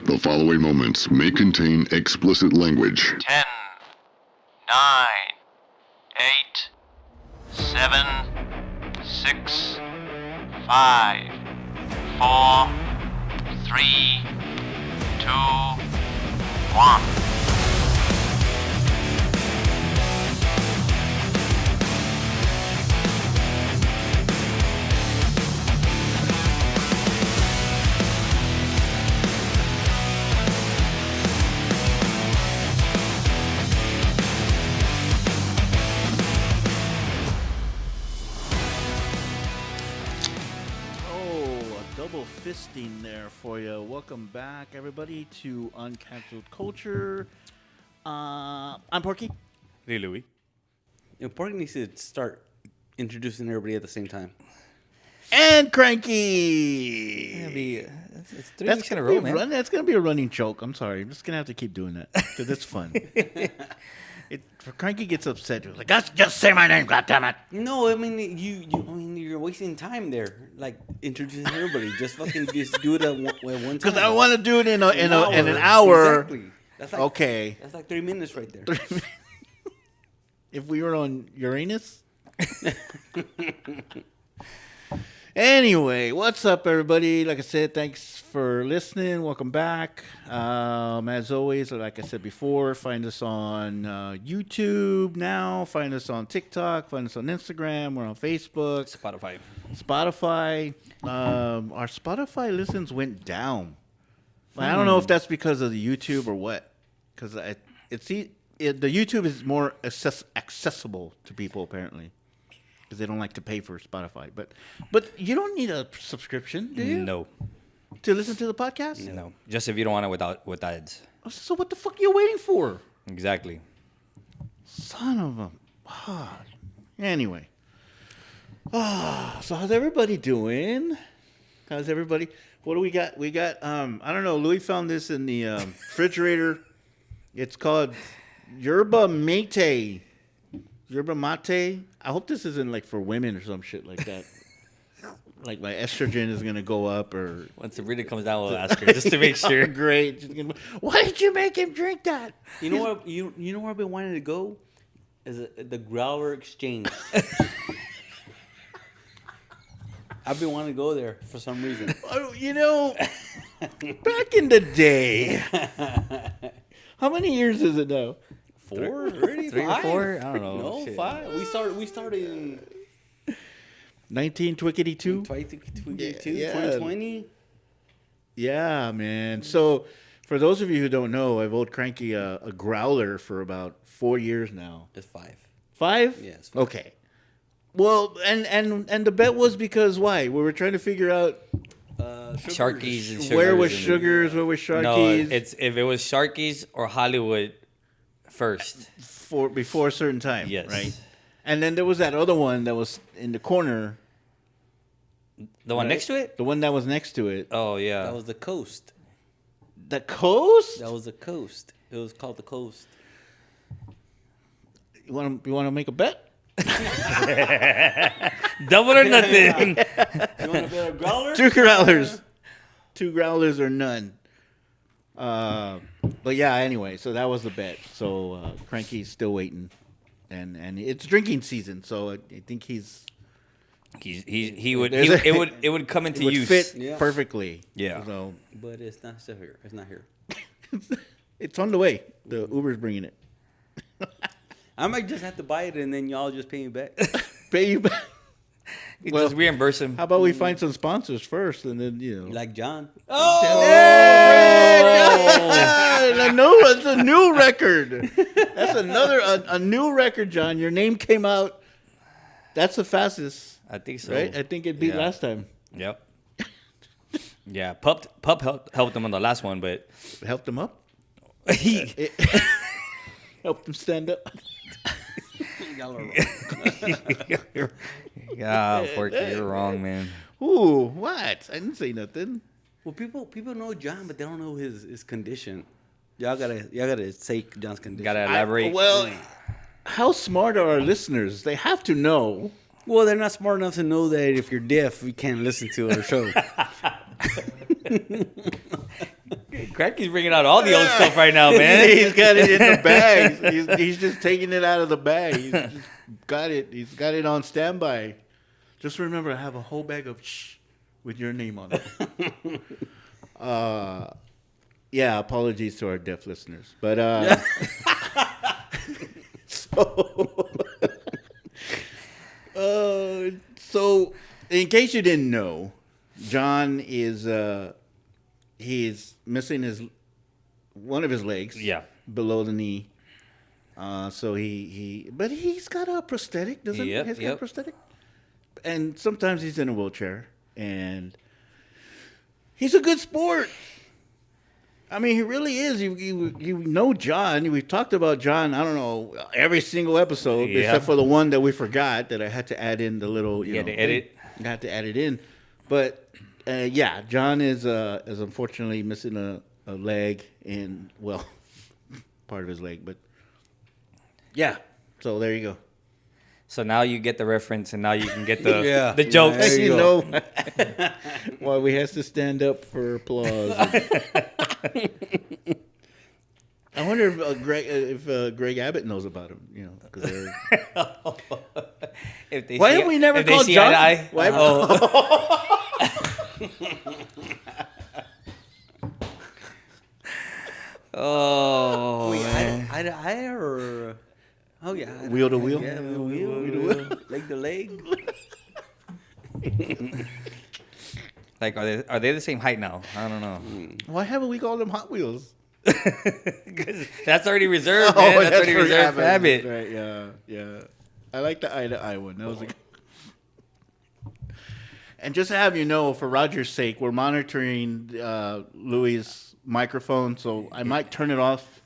The following moments may contain explicit language. 10, 9, 8, 7, 6, 5, 4, 3, 2, 1. Double fisting there for you. Welcome back, everybody, to Uncancelled Culture. I'm Porky. Hey, Louie. Porky needs to start introducing everybody at the same time. And Cranky. It's 3 weeks in a row, man. That's going to be a running joke. I'm sorry. I'm just going to have to keep doing that because it's fun. Cranky gets upset. He's like, just say my name, goddammit. No, I mean you're wasting time there, like introducing everybody. Just fucking just do it at one time. Because I want to do it in an hour. Exactly. That's like, okay. That's like 3 minutes right there. If we were on Uranus. Anyway, what's up, everybody? Like I said, thanks for listening. Welcome back. As always, like I said before, find us on YouTube now. Find us on TikTok. Find us on Instagram. We're on Facebook. Spotify. Our Spotify listens went down. I don't know if that's because of the YouTube or what. Because the YouTube is more accessible to people, apparently. Because they don't like to pay for Spotify. But you don't need a subscription, do you? No. To listen to the podcast? No. Just if you don't want it with ads. So what the fuck are you waiting for? Exactly. Son of a... Anyway. So how's everybody doing? How's everybody... What do we got? We got... I don't know. Louis found this in the refrigerator. It's called Yerba Mate. Yerba Mate. I hope this isn't like for women or some shit like that. Like my estrogen is gonna go up, or once the reader comes down, we'll ask her just to make sure. Great. Why did you make him drink that? You know what? You know where I've been wanting to go? Is the Growler Exchange. I've been wanting to go there for some reason. You know, back in the day. How many years is it now? 4 already? 3 or 4? I don't know. No, Shit. 5. We started in 1922. 2020. Yeah, man. So, for those of you who don't know, I've owed Cranky a growler for about 4 years now. It's 5. 5? Yes. Okay. Well, and the bet was because why? We were trying to figure out Sharkies and sugars. where was Sugars, where was Sharkies. No, it's if it was Sharkies or Hollywood first. Before a certain time. Yes. Right? And then there was that other one that was in the corner. The one next to it? The one that was next to it. Oh, yeah. That was the Coast. The Coast? That was the Coast. It was called the Coast. You want to make a bet? Double or nothing. You want to bet a growler? 2 growlers. 2 growlers or none. But yeah, anyway, so that was the bet. So Cranky's still waiting. And it's drinking season, so I think he would it would come into it would use. fit perfectly. Yeah. So But it's not still here. It's not here. it's on the way. The Uber's bringing it. I might just have to buy it and then y'all just pay me back. Pay you back. You Well, just reimburse him. How about we find some sponsors first, and then Like John. It's a new record. That's a new record, John. Your name came out. That's the fastest, I think so. right? I think it beat Yeah. last time. Yep. Yeah, Pup helped him on the last one, but Helped him up. he Helped him stand up. yeah, Porky, you're wrong, man. Ooh, what? I didn't say nothing. Well, people know John, but they don't know his condition. Y'all gotta say John's condition. Gotta elaborate. How smart are our listeners? They have to know. Well, they're not smart enough to know that if you're deaf, you can't listen to our show. Cracky's bringing out all the old stuff right now, man. He's got it in the bags. He's just taking it out of the bag. He's just got it. He's got it on standby. Just remember, I have a whole bag of shh with your name on it. Yeah, apologies to our deaf listeners. But so in case you didn't know, John is he's missing one of his legs. Yeah. Below the knee. So but he's got a prosthetic, doesn't he? He's got a prosthetic. And sometimes he's in a wheelchair, and he's a good sport. I mean, he really is. You know John. We've talked about John, I don't know, every single episode, except for the one that we forgot that I had to add in the little, you know. edit. I had to add it in. But, yeah, John is unfortunately missing a leg and, well, part of his leg. But, yeah, so there you go. So now you get the reference, and now you can get the the jokes. There you You go. know why we has to stand up for applause. I wonder if Greg Abbott knows about him. You know, 'cause why have we never called John? Eye? Why? Oh, Wait, man. I or oh yeah, Wheel to wheel? Yeah, wheel to wheel, leg to leg. Like, are they the same height now? I don't know. Why haven't we called them Hot Wheels? 'Cause that's already reserved, man. That's already reserved for Abbott. Right? Yeah. I like the eye to eye one. That was a. And just to have you know, for Roger's sake, we're monitoring Louis' microphone, so I might turn it off.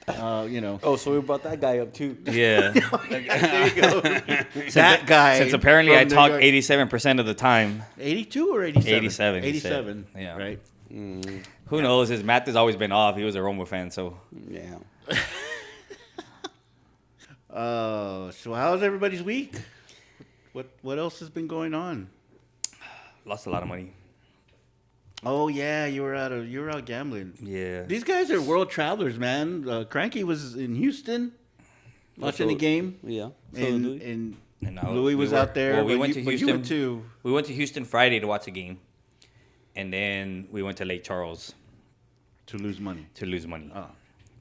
You know. Oh, so we brought that guy up too. Yeah. There you go. That guy. Since apparently from I New talk York. 87% of the time. 82 or 87? 87, he 87. said. Yeah. Right. Who knows? His math has always been off. He was a Roma fan, so. Yeah. So how's everybody's week? What else has been going on? Lost a lot of money. Oh yeah, you were out gambling. Yeah. These guys are world travelers, man. Cranky was in Houston watching the game. Yeah. So And now Louis was out there. Well, we but went to but Houston. You went to We went to Houston Friday to watch a game. And then we went to Lake Charles lose money. to lose money. Oh.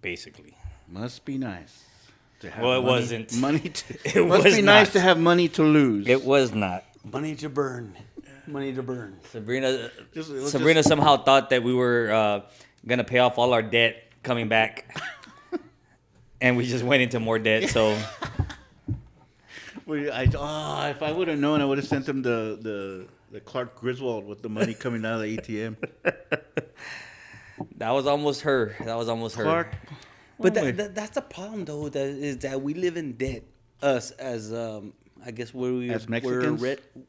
Basically. Must be nice. To have Well, it money, wasn't. Money to, It must was be nice not. to have money to lose. It was not. money to burn. Money to burn. Sabrina Just- Sabrina somehow thought that we were going to pay off all our debt coming back. And we just went into more debt, so. If I would have known, I would have sent them the Clark Griswold with the money coming out of the ATM. That was almost her. Clark. But that's the problem, though. That we live in debt. Us as I guess As Mexicans?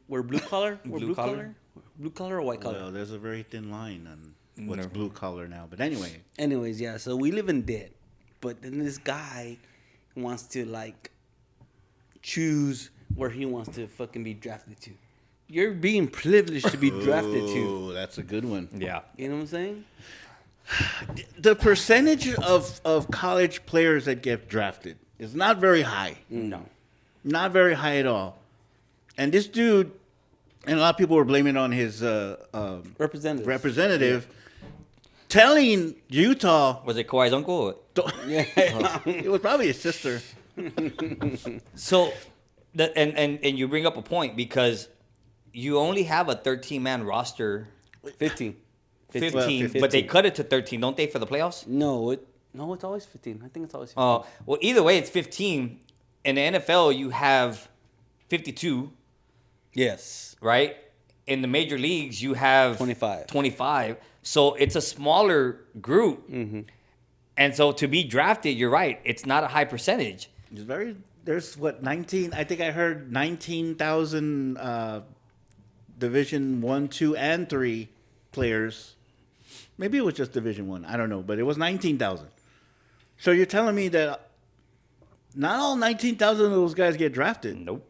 we're blue collar. We're Blue collar? Blue collar or white collar. Well, there's a very thin line on what's No. blue collar now. But anyway, Anyways, yeah. So we live in debt, but then this guy wants to like choose where he wants to fucking be drafted to. You're being privileged to be drafted to. oh, that's a good one. Yeah. You know what I'm saying? The percentage of college players that get drafted is not very high. No. Not very high at all. And this dude, and a lot of people were blaming it on his representative, telling Utah, Was it Kawhi's uncle? Yeah. it was probably his sister. So, and you bring up a point because you only have a 13-man roster. 15. 15, 15. but they cut it to 13, don't they, for the playoffs? No, it's always 15. I think it's always 15. Well, either way, it's 15. In the NFL, you have 52, Yes. right? In the major leagues, you have 25. So it's a smaller group. Mm-hmm. And so to be drafted, you're right. It's not a high percentage. There's what, 19, I think I heard 19,000 Division 1, 2, and 3 players. Maybe it was just Division 1. I don't know. But it was 19,000. So you're telling me that not all 19,000 of those guys get drafted. Nope.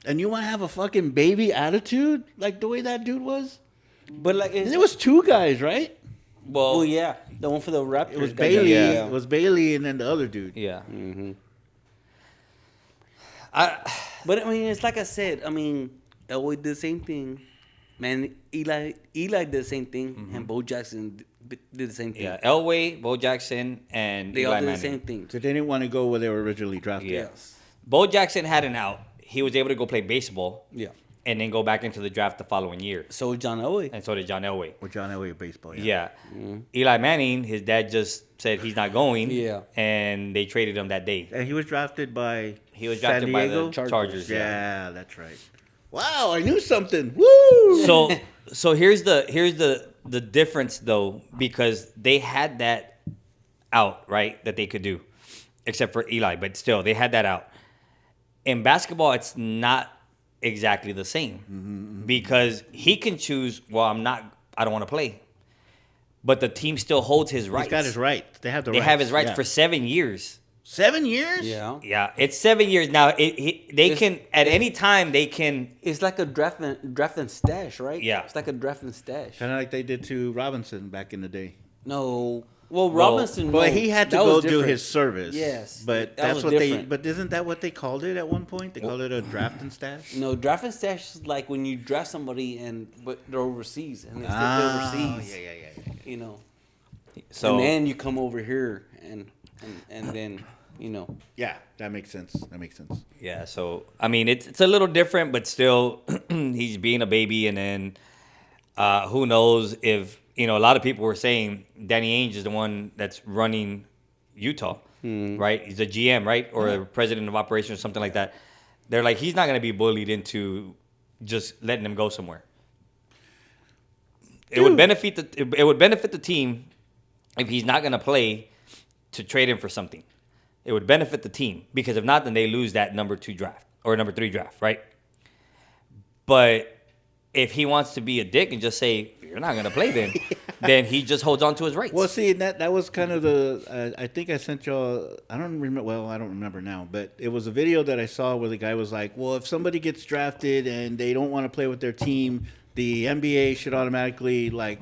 And you want to have a fucking baby attitude like the way that dude was? But like, And it was 2 guys, right? Well, yeah, the one for the Raptors. It was that Bailey. guy. It was Bailey, and then the other dude. Yeah. Mm-hmm. I But I mean, it's like I said. I mean, Elway did the same thing. Man, Eli did the same thing, and Bo Jackson did the same thing. yeah. Elway, Bo Jackson, and They Eli all did the Manning. same thing. So they didn't want to go where they were originally drafted. Yeah. Yes. Bo Jackson had an out. He was able to go play baseball Yeah. and then go back into the draft the following year. So John Elway. And so did John Elway. With John Elway of baseball. Yeah. Eli Manning, his dad just said he's not going. Yeah. And they traded him that day. And he was drafted by He was San drafted by the Diego? Chargers. Yeah, that's right. Wow, I knew something. Woo! So here's the difference though, because they had that out, right, that they could do, except for Eli, but still they had that out. In basketball, it's not exactly the same because he can choose. Well, I don't want to play, but the team still holds his rights. He's got his rights. They have the They rights. have his rights Yeah. for 7 years. 7 years? Yeah. Yeah, it's 7 years now. They can at any time they can. It's like a draft and stash, right? Yeah. It's like a draft and stash. Kind of like they did to Robinson back in the day. No. Well, Robinson. But no, he had to that go was do different. his service. Yes, But that that's was what different. But isn't that what they called it at one point? They called it a draft and stash? No, draft and stash is like when you draft somebody but they're overseas and they still play overseas. Yeah. You know. So And then you come over here and then Yeah, that makes sense. yeah, so I mean it's a little different, but still he's being a baby, and then who knows if a lot of people were saying Danny Ainge is the one that's running Utah, right? He's a GM, right, or a president of operations or something like that. They're like he's not going to be bullied into just letting him go somewhere. It would benefit the team if he's not going to play to trade him for something. It would benefit the team because if not, then they lose that number 2 draft or number 3 draft, right? But if he wants to be a dick and just say you're not going to play, then he just holds on to his rights. Well, see, that was kind of the. I think I sent y'all. I don't remember. Well, I don't remember now, but it was a video that I saw where the guy was like, "Well, if somebody gets drafted and they don't want to play with their team, the NBA should automatically like."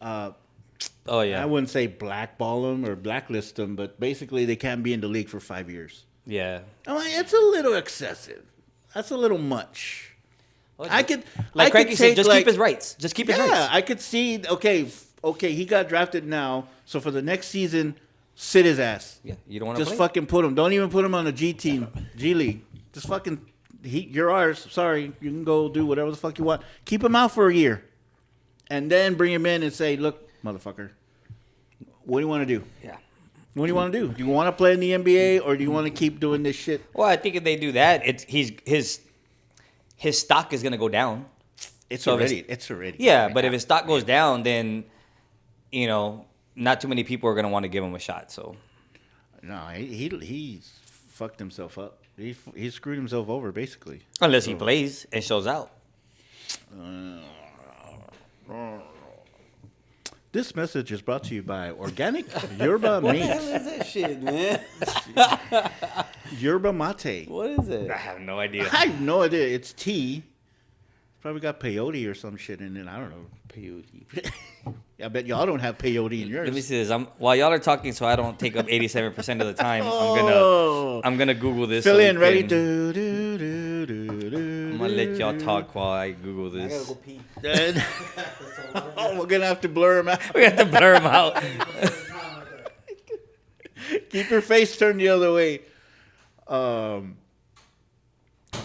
Oh yeah, I wouldn't say blackball them or blacklist them, but basically they can't be in the league for 5 years. yeah. I'm like, it's a little excessive. That's a little much. I could, Like I Cranky could said, take just like, keep his rights. Just keep his yeah, rights. I could see. Okay, he got drafted now, so for the next season, sit his ass. Yeah, you don't want to Just play. fucking put him. Don't even put him on the G team, G League. Just fucking, you're ours. Sorry, you can go do whatever the fuck you want. Keep him out for a year, and then bring him in and say, "Look, motherfucker, what do you want to do? Yeah. What do you want to do? Do you want to play in the NBA or do you want to keep doing this shit?" Well, I think if they do that, his stock is gonna go down. It's So if already. Yeah, but if his stock goes down, then not too many people are gonna want to give him a shot. So No, he fucked himself up. He screwed himself over basically. unless he plays and shows out. This message is brought to you by Organic Yerba What the hell Mate. is that shit, man? Yerba Mate. What is it? I have no idea. I have no idea. It's tea. Probably got peyote or some shit in it. I don't know. Peyote. I bet y'all don't have peyote in yours. Let me see this. While y'all are talking, so I don't take up 87% of the time. I'm gonna Google this. Fill so in, we ready? can- Do, do, do, do, do, I'm gonna let y'all talk while I Google I gotta this. go pee. And- oh, we're gonna have to blur him out. We have to blur him out. Keep your face turned the other way.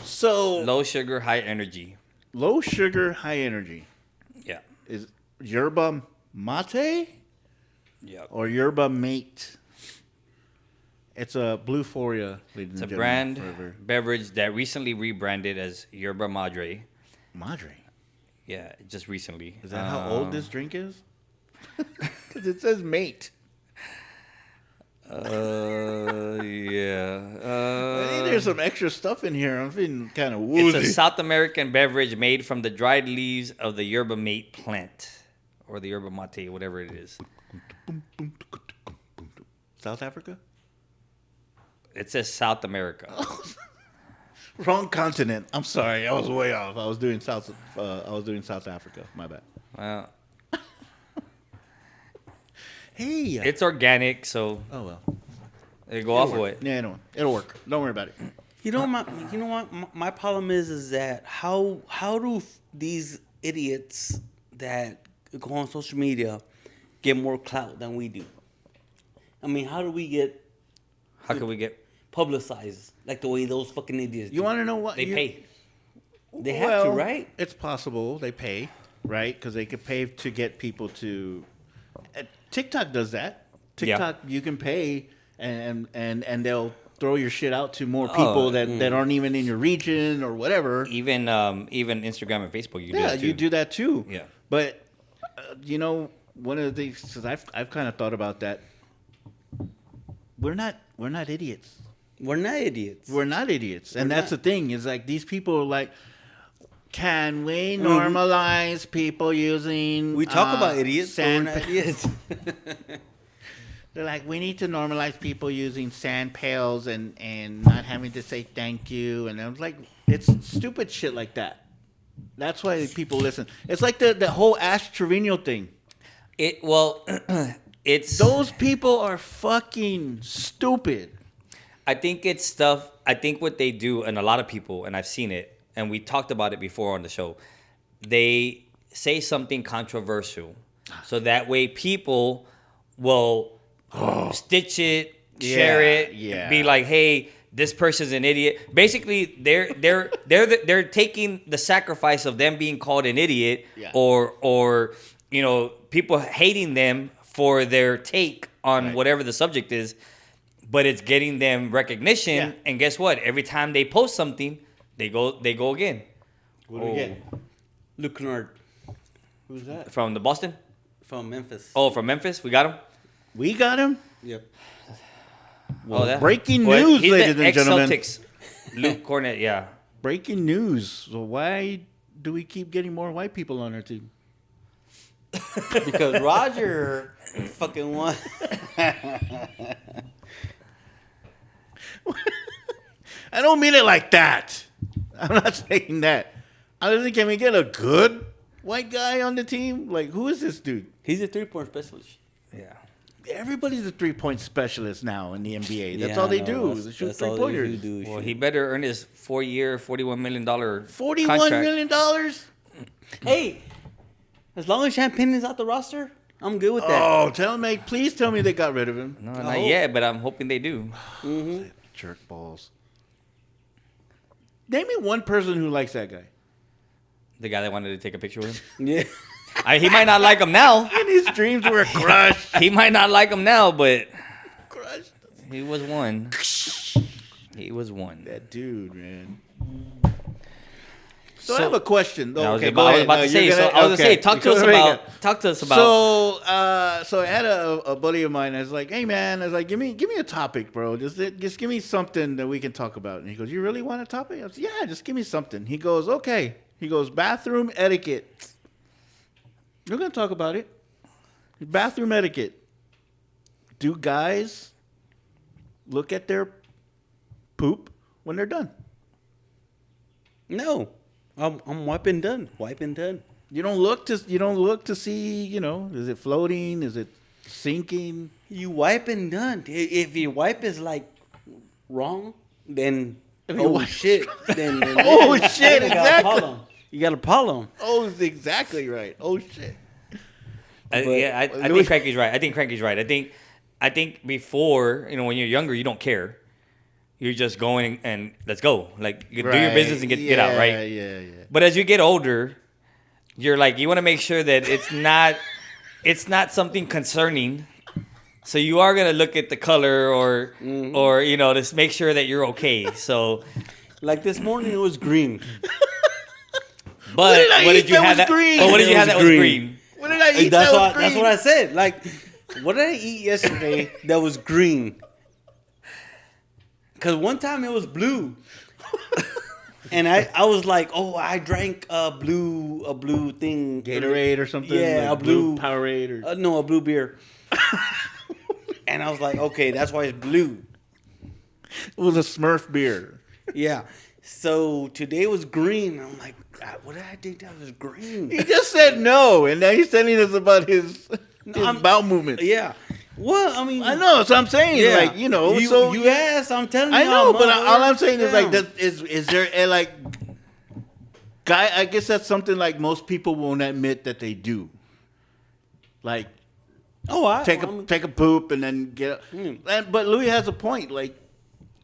So Low sugar, high energy. low sugar, high energy Yeah. is yerba mate Yeah. or yerba mate. It's a Blue Foria, ladies It's a and gentlemen. brand Forever. beverage that recently rebranded as Yerba Madre. Madre. Yeah, just recently. Is that how old this drink is? Because it says mate. Yeah. I think there's some extra stuff in here. I'm feeling kind of It's woozy. a South American beverage made from the dried leaves of the yerba mate plant, or the yerba mate, whatever it is. South Africa? It says South America. Wrong continent. I'm sorry. I was way off. I was doing South Africa. My bad. Well, Hey. It's organic, so Oh well. they go off with it. Yeah, no, it'll work. Don't worry about it. You know what? My problem is that how do these idiots that go on social media get more clout than we do? I mean, how do we get How can we get? publicized like the way those fucking idiots You do? want to know what They pay. They have to, right? It's possible they pay, right? Because they could pay to get people to. TikTok does that. TikTok, you can pay, and they'll throw your shit out to more people that aren't even in your region or whatever. Even Instagram and Facebook, you do Yeah, that too. you do that too. Yeah. But you know, one of the things, because I've kind of thought about that. We're not idiots. We're not idiots. We're not idiots, and that's not. the thing. Is like these people are like, can we normalize people using? We talk about idiots, but we're not idiots. They're like, we need to normalize people using sand pails and not having to say thank you. And I was like, it's stupid shit like that. That's why people listen. It's like the whole Ash Trevino thing. It's Those people are fucking stupid. I think it's stuff. I think what they do, and a lot of people, and I've seen it, and we talked about it before on the show. They say something controversial, so that way people will stitch it, share it, be like, "Hey, this person's an idiot." Basically, they're taking the sacrifice of them being called an idiot, or people hating them for their take on whatever the subject is. But it's getting them recognition, and guess what? Every time they post something, they go again. What do we get? Luke Kennard Who's that? From the Boston? from Memphis. Oh, from Memphis? We got him? We got him. Yep. Breaking news, he's ladies the and gentlemen. ex-Celtics. Luke Cornett, yeah. Breaking news. So why do we keep getting more white people on our team? Because Roger fucking won. I don't mean it like that. I'm not saying that. I was thinking, can we get a good white guy on the team? Like, who is this dude? He's a 3-point specialist. Yeah. Everybody's a 3-point specialist now in the NBA. That's Yeah, all they I do. know. They shoot That's all 3-pointers. do. Well, he better earn his 4-year, $41 million $41 contract. million? Hey, as long as Champagne is out the roster, I'm good with that. Oh, please tell me they got rid of him. No, not yet, but I'm hoping they do. Jerk balls. Name me one person who likes that guy. The guy that wanted to take a picture with him. Yeah. He might not like him now. And his dreams were crushed. He might not like him now, but Crushed. he was one. He was one. That dude, man. So I have a question. I was Okay, about, go I was ahead. about No, to say. you're So gonna- I was okay. gonna say, talk to us about. So I had a buddy of mine. I was like, "Hey man," I was like, "Give me a topic, bro. Just give me something that we can talk about." And he goes, "You really want a topic?" I was, "Yeah, just give me something." He goes, "Okay." He goes, "Bathroom etiquette." We're gonna talk about it. Bathroom etiquette. Do guys look at their poop when they're done? No. I'm wiping done. Wiping done. You don't look to see, is it floating? Is it sinking? You wipe and done. If your wipe is like wrong, then you wipe- shit. Then Oh, shit, you got a exactly. problem. You got a problem. Oh, it's exactly right. Oh shit. I think Louis- Cranky's right. I think before, when you're younger, you don't care. You're just going and let's go. Like, you do your business and get out, right? Yeah. But as you get older, you're like, you want to make sure that it's not something concerning. So you are gonna look at the color or just make sure that you're okay. So, Like this morning, it was green. but what did you have that? green? But what did you It have was that was green. green? What did I eat? That's that what was green? that's what I said. Like, what did I eat yesterday that was green? Because one time it was blue, and I was like, oh, I drank a blue thing, Gatorade or something. Yeah, like a blue Powerade or no, a blue beer. And I was like, okay, that's why it's blue. it was a Smurf beer. Yeah. So today was green. I'm like, God, what did I think that was green? He just said no, and now he's telling us about his bowel movement. Yeah. What? I mean, I know. That's what I'm saying. Yeah. Like, you know. You asked. I'm telling you. I know, but motherfucker. all I'm saying is like, Yeah. is there like, guy? I guess that's something like most people won't admit that they do. Like, take a poop and then get. But Louis has a point. Like,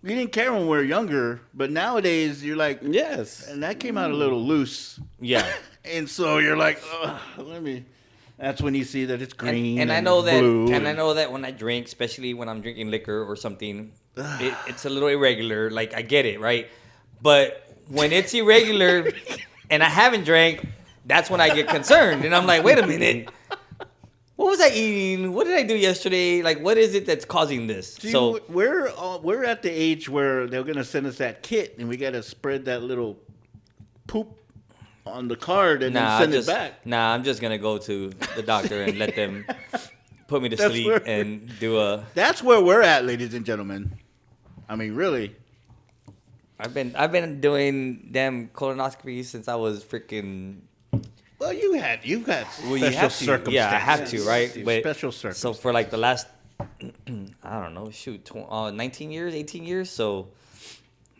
we didn't care when we were younger, but nowadays you're like, Yes. and that came out a little loose. Yeah. And so you're like, let me. That's when you see that it's green And I know that, blue and I know that when I drink, especially when I'm drinking liquor or something, it's a little irregular. Like, I get it, right? But when it's irregular and I haven't drank, that's when I get concerned. And I'm like, wait a minute. What was I eating? What did I do yesterday? Like, what is it that's causing this? See, So we're at the age where they're gonna send us that kit, and we gotta spread that little poop on the card and then send it back. Nah, I'm just gonna go to the doctor and let them put me to That's sleep where- and do a. That's where we're at, ladies and gentlemen. I mean, really. I've been doing damn colonoscopy since I was freaking. Well, you've had Well, you special have to. circumstances. Yeah, I have to, right? But Special circumstances. So for like the last, I don't know, 19 years, 18 years. So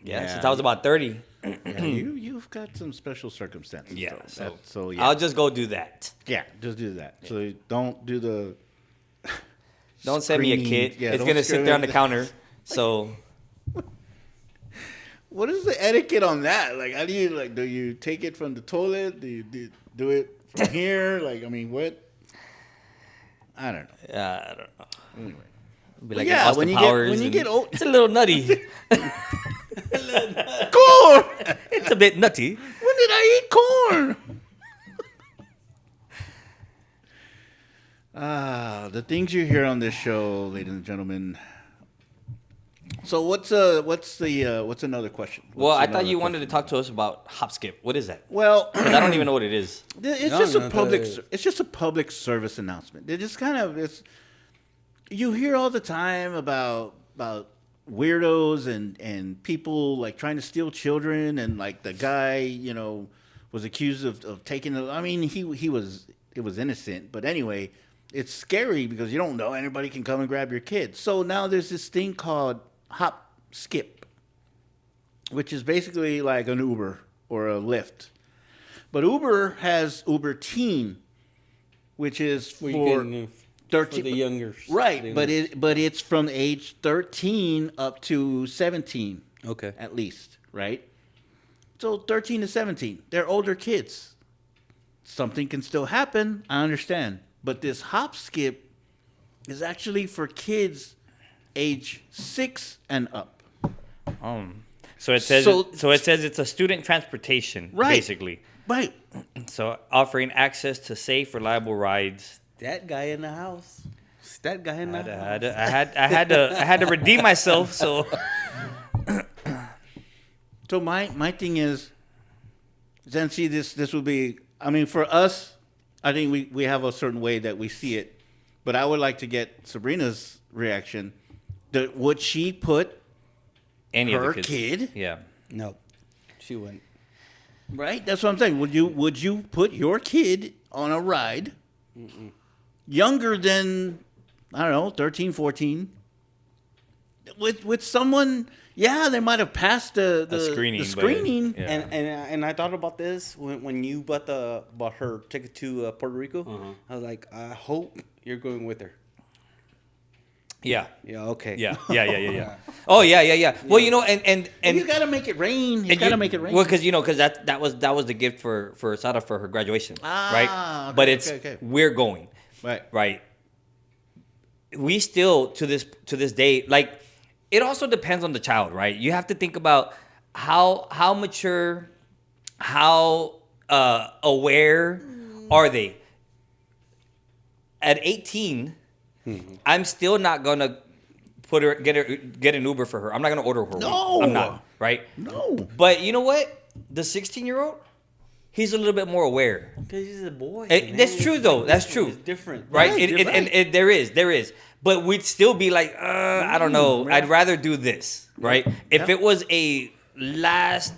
yeah, since I was about 30. Yeah, you've got some special circumstances. Yeah. though. So yeah. I'll just go do that. Yeah, just do that. So you don't do the. Don't send me a screening. kit. Yeah, It's don't gonna sit screen there on the it. counter. So What is the etiquette on that? Like, how do you do you take it from the toilet? Do you do it from here? Like, I mean, what? I don't know. I don't know. Anyway, Be like yeah, Austin when you Powers get and- old, it's a little nutty. corn. It's a bit nutty. When did I eat corn? The things you hear on this show, ladies and gentlemen. So what's another question? Well, What's I thought another you wanted question? to talk to us about hopskip. What is that? Well, 'Cause I don't even know what it is. it's No, just no, a public. the- It's just a public service announcement. It just kind of it's. You hear all the time about weirdos and people like trying to steal children, and like the guy was accused of taking. I mean, it was innocent, but anyway, it's scary because you don't know, anybody can come and grab your kid. So now there's this thing called hopskip, which is basically like an Uber or a Lyft. But Uber has Uber Teen, which is For for the younger. right, but it's from age 13 up to 17 Okay. at least, right? So 13 to 17, they're older kids. Something can still happen, I understand. But this hop skip is actually for kids age 6 and up. So it says So- it says it's a student transportation, Right. basically. Right. So offering access to safe, reliable rides. That guy in the house. It's that guy in the house. I had to redeem myself. So So my thing is, then see this would be, I mean, for us, I think we have a certain way that we see it, but I would like to get Sabrina's reaction. Would she put any her of the kids. kid? Yeah. No, she wouldn't. Right? That's what I'm saying. Would you put your kid on a ride younger than, I don't know, 13, 14? With someone, yeah, they might have passed the screening, The but- screening. Yeah. And I thought about this when you bought her ticket to Puerto Rico. I was like, I hope you're going with her. Yeah. Yeah. Okay. Yeah. Oh yeah. Well, and You got to make it rain. You got to make it rain. Well, because that was the gift for Sada for her graduation, right? Okay, But it's okay. we're going, right. We still to this day, like, it also depends on the child, right? You have to think about how mature, how aware are they. At 18, I'm still not gonna get an Uber for her. I'm not gonna order her. No. one. I'm not, right? No. But you know what? The 16-year-old, he's a little bit more aware. Because he's a boy. That's true, though. That's true. It's different. Right? Right, And there is. But we'd still be like, I don't know. I'd rather do this, right? If it was a last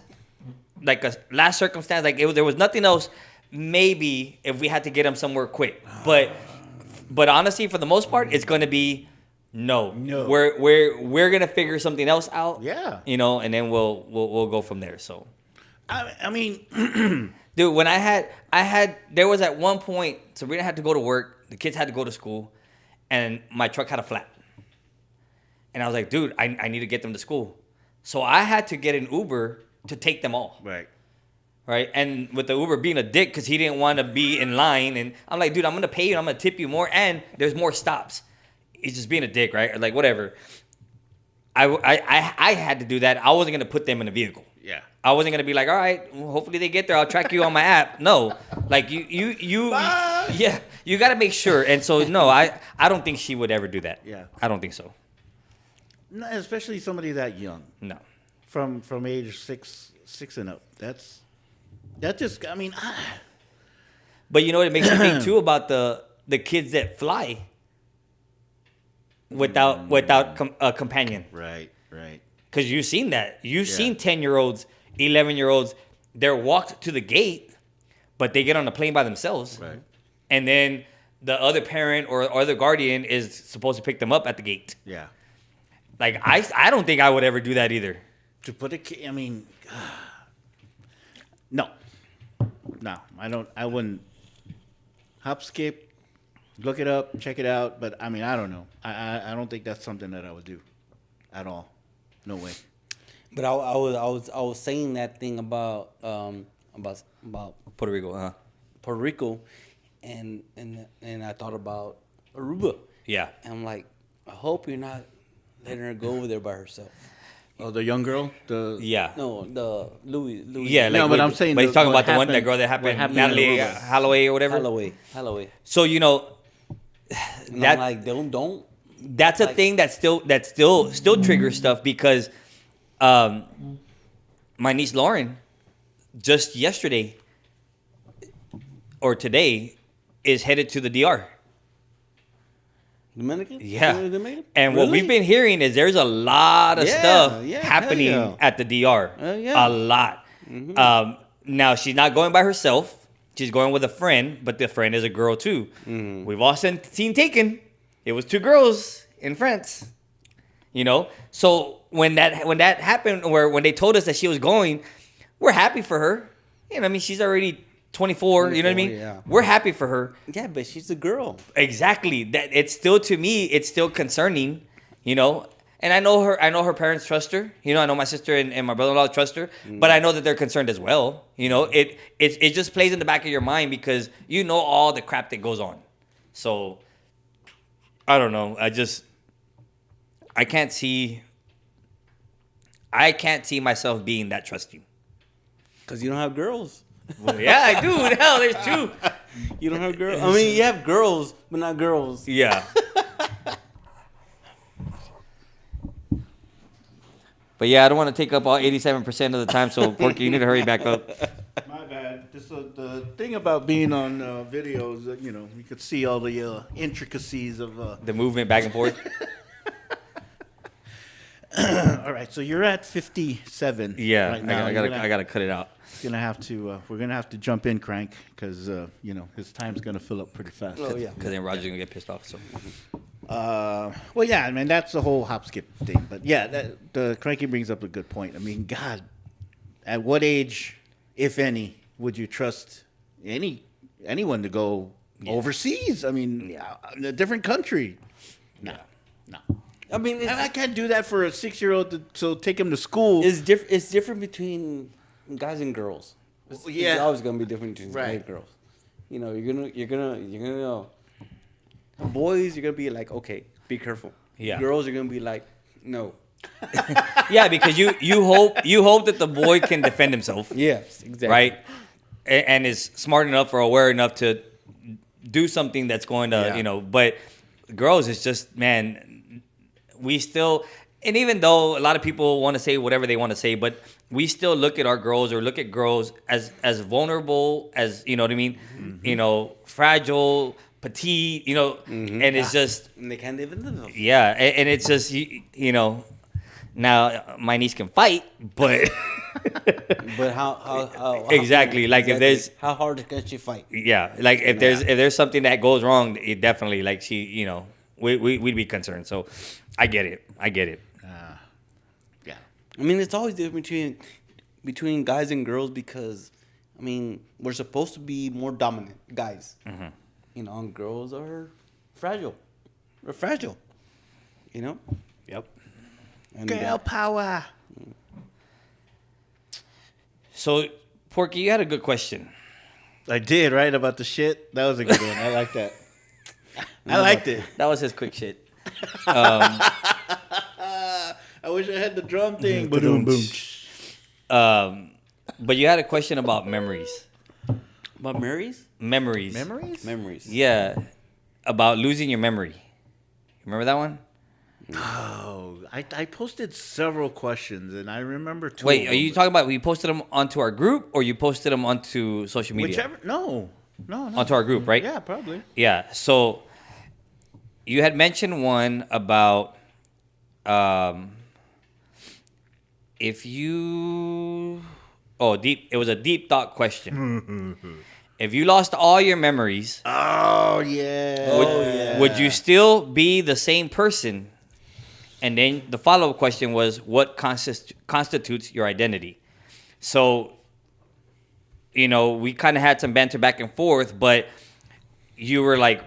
circumstance, like there was nothing else, maybe if we had to get him somewhere quick. But But honestly, for the most part, it's going to be no. We're going to figure something else out. Yeah. You know, and then we'll go from there. So, I mean, dude, when there was at one point, Sabrina had to go to work, the kids had to go to school, and my truck had a flat. And I was like, dude, I need to get them to school. So I had to get an Uber to take them all. Right. And with the Uber being a dick because he didn't want to be in line. And I'm like, dude, I'm going to pay you. I'm going to tip you more. And there's more stops. He's just being a dick, right? Like, whatever. I had to do that. I wasn't going to put them in a vehicle. yeah. I wasn't going to be like, all right, well, hopefully they get there. I'll track you on my app. No. Like, yeah, you got to make sure. And so, no, I don't think she would ever do that. Yeah. I don't think so. No, especially somebody that young. No. From age six and up. That just, I mean, But you know what it makes me think too about the kids that fly without a companion. right. Because you've seen that. You've seen 10-year-olds, 11-year-olds. They're walked to the gate, but they get on the plane by themselves. Right. And then the other parent or other guardian is supposed to pick them up at the gate. Yeah. Like, I don't think I would ever do that either. To put a kid, I mean, no, I don't. I wouldn't. Hop, skip, look it up, check it out. But I mean, I don't know. I don't think that's something that I would do, at all. No way. But I was saying that thing about Puerto Rico, huh? Puerto Rico, and I thought about Aruba. Yeah. And I'm like, I hope you're not letting her go over there by herself. Oh, the young girl. Yeah. No, the Louis. Yeah, like, No, but I'm saying But he's talking what about that happened- girl that what happened, happened in Natalie Aruba. Holloway or whatever. Holloway. So, you know, And that I'm like, don't. that's a thing that still triggers stuff because my niece Lauren just yesterday or today is headed to the DR. Dominican? Yeah. Dominican? And what Really? we've been hearing is there's a lot of Yeah, stuff yeah, happening hell yeah. at the DR. Yeah. A lot. Now, she's not going by herself. She's going with a friend, but the friend is a girl too. We've all seen Taken. It was 2 girls in France. You know? So when that happened, or when they told us that she was going, we're happy for her. You know, I mean, she's already 24, you know what I mean? yeah. We're happy for her. Yeah, but she's a girl. Exactly. That it's still, to me, it's still concerning, you know. And I know her parents trust her. You know, I know my sister and my brother-in-law trust her, but I know that they're concerned as well. You know, it just plays in the back of your mind because you know all the crap that goes on. So I don't know. I can't see myself being that trusting. Because you don't have girls. Well, yeah, I do. Hell, there's 2. You don't have girls. I mean, you have girls, but not girls. Yeah. But yeah, I don't want to take up all 87% of the time, so Porky, you need to hurry back up. My bad. The thing about being on videos, you know, you could see all the intricacies of. The movement back and forth. All right, so you're at 57. Yeah, right now. I gotta cut it out. We're gonna have to jump in, Crank, because you know his time's gonna fill up pretty fast. Oh, yeah. Because then Roger's gonna get pissed off. So Well, yeah, I mean that's the whole hop skip thing. But yeah, the Cranky brings up a good point. I mean, God, at what age, if any, would you trust anyone to go overseas? I mean, in a different country. No. I mean, And I can't do that for a 6-year-old. So take him to school. it's different between guys and girls. It's always gonna be different between guys and girls. You know, you're gonna boys, you're gonna be like, okay, be careful. Yeah. Girls are gonna be like, no. yeah, because you hope that the boy can defend himself. Yes, exactly. Right, and is smart enough or aware enough to do something that's going to you know. But girls, it's just, man, we still, and even though a lot of people want to say whatever they want to say, but we still look at our girls or look at girls as vulnerable as, you know what I mean, you know, fragile, petite, you know, and it's just, And they can't even live them. yeah, and it's just, you know, now my niece can fight, but But how Exactly, like, if there's- how hard can she fight? Yeah, like if there's something that goes wrong, it definitely, like, she, we'd be concerned. So I get it. Yeah. I mean, it's always different between guys and girls because, I mean, we're supposed to be more dominant guys. Mm-hmm. And girls are fragile. We're fragile. Yep. And, Girl power. So, Porky, you had a good question. I did, right? About the shit? That was a good one. I like that. I liked it. That was his quick shit. I wish I had the drum thing. Boom, boom. But you had a question about memories. About Marys? Memories. Memories. Yeah, about losing your memory. Remember that one? Oh, I posted several questions, and I remember two. Wait, of are them, you but- talking about you posted them onto our group or you posted them onto social media? Whichever. No. Onto our group, right? Yeah, probably. Yeah. So you had mentioned one about if you deep. It was a deep thought question. If you lost all your memories, Oh yeah. would you still be the same person? And then the follow-up question was, what constitutes your identity? So, we kind of had some banter back and forth, but you were like,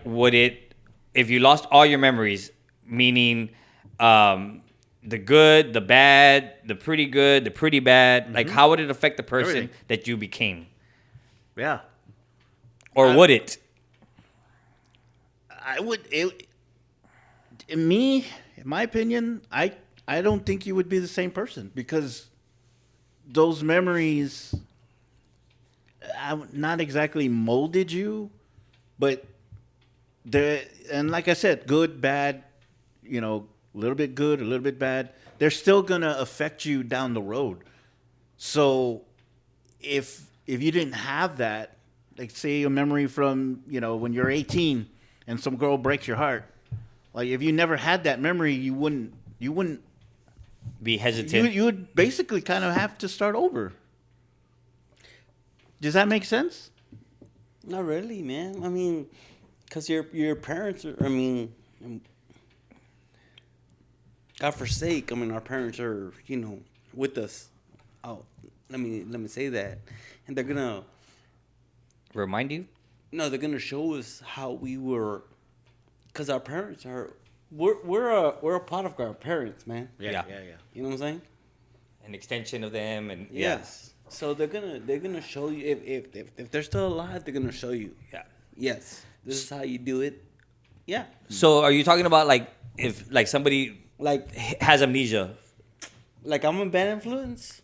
if you lost all your memories, meaning the good, the bad, the pretty good, the pretty bad, like, how would it affect the person Everything. that you became? Yeah. Or would it? I would. In my opinion, I don't think you would be the same person because those memories, not exactly molded you, but and like I said, good, bad, a little bit good, a little bit bad. They're still gonna affect you down the road. So, if you didn't have that, like say a memory from when you're 18 and some girl breaks your heart, like if you never had that memory, you wouldn't Be hesitant. you would basically kind of have to start over. Does that make sense? Not really, man. I mean, because your parents are, God forsake, our parents are, with us. Oh, let me say that. And they're gonna Remind you? they're gonna show us how we were, because our parents are we're a part of our parents, man. Yeah. You know what I'm saying? An extension of them, and Yes. So they're gonna show you if they're still alive, they're gonna show you. yeah. Yes, this is how you do it. Yeah, So are you talking about like if like somebody like has amnesia? I'm a bad influence.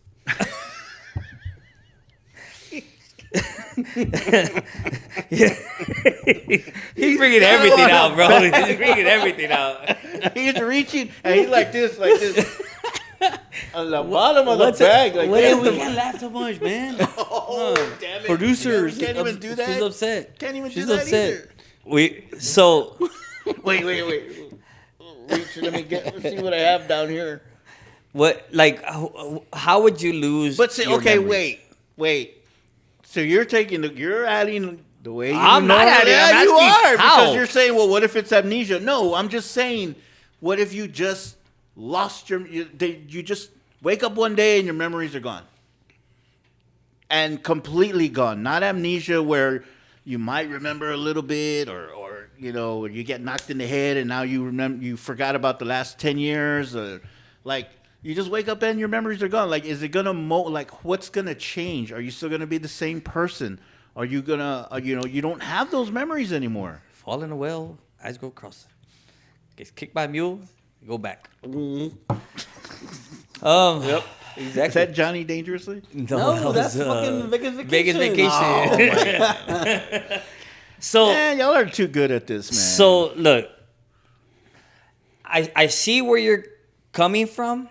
He's bringing everything out, bro. He's bringing everything out. He's reaching and he's like this. On the bottom of the bag. Like, Wait, that. we can't laugh so much, man. Oh, damn it. Producers Can't even do that. She's upset. Can't even She's do that upset. either. Wait. Let's see what I have down here. What, like, how would you lose? But see, your okay, memories? wait. So you're adding the way you I'm not normally- adding, Yeah, I'm you asking are how. because you're saying, well, what if it's amnesia? No, I'm just saying, what if you just lost you just wake up one day and your memories are gone, and completely gone. Not amnesia where you might remember a little bit, or you get knocked in the head and now you forgot about the last 10 years, or like. You just wake up and your memories are gone. Like, is it gonna what's gonna change? Are you still gonna be the same person? Are you gonna, you don't have those memories anymore? Fall in a well, eyes go cross. Gets kicked by a mule, go back. Mm-hmm. Yep, Is exactly. that Johnny Dangerously? No, that's fucking Vegas Vacation. Vegas vacation. Oh, So, Man, y'all are too good at this, man. so look, I see where you're coming from,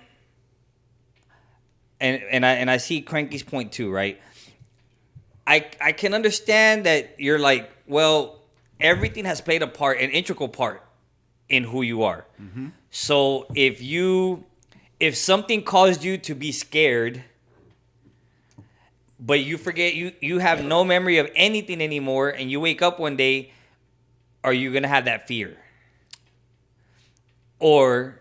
and I see Cranky's point too, right? I can understand that you're like, well, everything has played a part, an integral part in who you are. Mm-hmm. So if something caused you to be scared, but you forget you have no memory of anything anymore, and you wake up one day, are you gonna have that fear? Or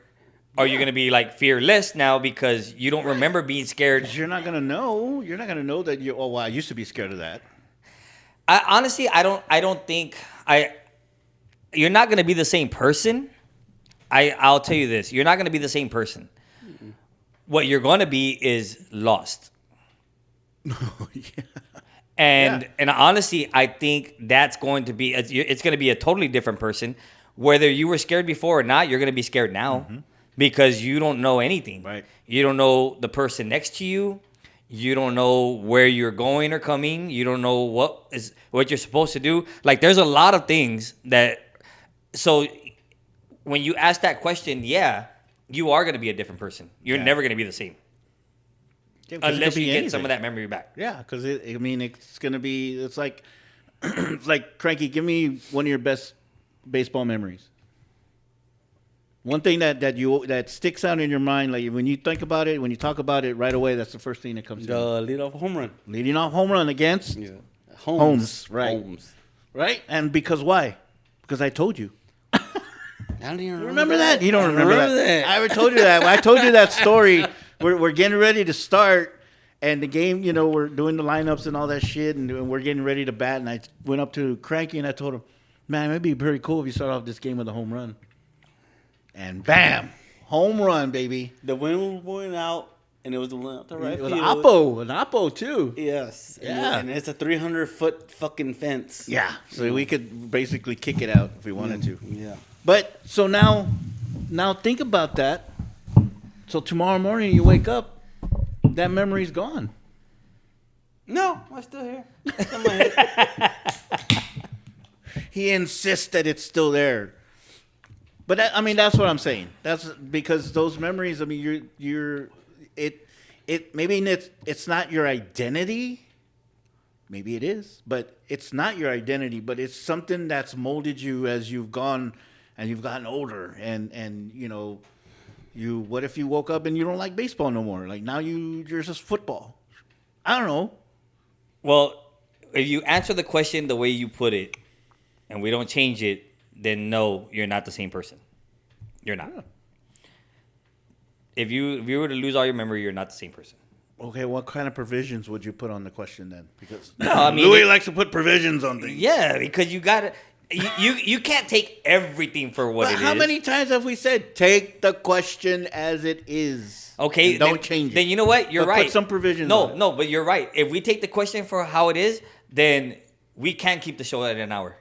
are you gonna be like fearless now because you don't remember being scared? 'Cause you're not gonna know. You're not gonna know that you. Oh, well, I used to be scared of that. Honestly, I don't think you're not gonna be the same person. I'll tell you this: you're not gonna be the same person. What you're gonna be is lost. Yeah. And honestly, I think that's going to be it's going to be a totally different person. Whether you were scared before or not, you're going to be scared now because you don't know anything. Right. You don't know the person next to you. You don't know where you're going or coming. You don't know what you're supposed to do. Like there's a lot of things that. So when you ask that question, yeah, you are going to be a different person. You're never going to be the same. Yeah, 'cause it Unless could you be get anything. some of that memory back. Yeah, because it's gonna be. It's like, it's like Cranky. Give me one of your best baseball memories. One thing that sticks out in your mind, like when you think about it, when you talk about it right away, that's the first thing that comes to The leadoff home run. leading off home run against Holmes. right. Holmes. right, and because why? Because I told you. I don't even Remember that? You don't I remember that? I ever told you that. When I told you that story. We're getting ready to start, and the game, we're doing the lineups and all that shit, and we're getting ready to bat. And I went up to Cranky and I told him, "Man, it'd be very cool if you start off this game with a home run." And bam, home run, baby. The wind was blowing out, and it was the one out the right With field. an oppo too. Yes. Yeah. And it's a 300-foot fucking fence. Yeah, so we could basically kick it out if we wanted to. Yeah. But so now think about that. So tomorrow morning you wake up, that memory's gone. No, I'm still here. It's in my head. He insists that it's still there. But that's what I'm saying. That's because those memories. I mean, maybe it's not your identity. Maybe it is, but it's not your identity. But it's something that's molded you as you've gone and you've gotten older. And what if you woke up and you don't like baseball no more? Like now you're just football. I don't know. Well, if you answer the question the way you put it, and we don't change it, then no, you're not the same person. You're not. Yeah. If you were to lose all your memory, you're not the same person. Okay, what kind of provisions would you put on the question then? Because I mean, Louis likes to put provisions on things. Yeah, because you got to. You can't take everything for what But it is. how many times have we said take the question as it is? Okay, and don't change it. Then you know what? You're But right. Put some provisions. on it. No, but you're right. If we take the question for how it is, then we can't keep the show at an hour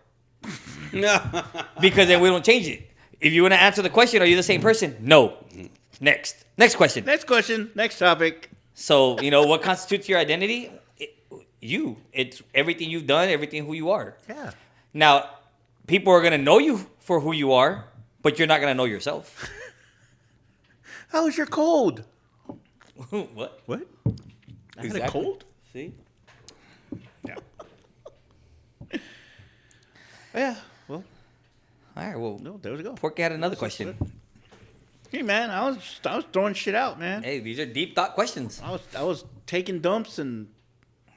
because then we don't change it. If you want to answer the question, are you the same person? No. Next question. Next question. Next topic. So what constitutes your identity? It's everything you've done, everything who you are. Yeah. Now, people are gonna know you for who you are, but you're not gonna know yourself. How was your cold? What? What? I had a Exactly. cold? See? Yeah. Yeah. Well, All right. Well, no, there we go. Porky had another question. Hey man, I was throwing shit out, man. Hey, these are deep thought questions. I was taking dumps and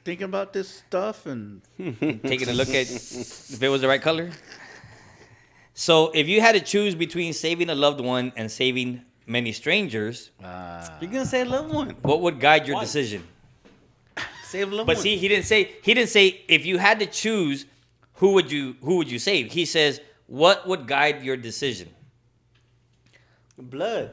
thinking about this stuff and Taking a look at if it was the right color. So, if you had to choose between saving a loved one and saving many strangers, You're going to say loved one. what would guide your Why? decision? Save loved But one. see, he didn't say if you had to choose, who would you save? He says, what would guide your decision? Blood.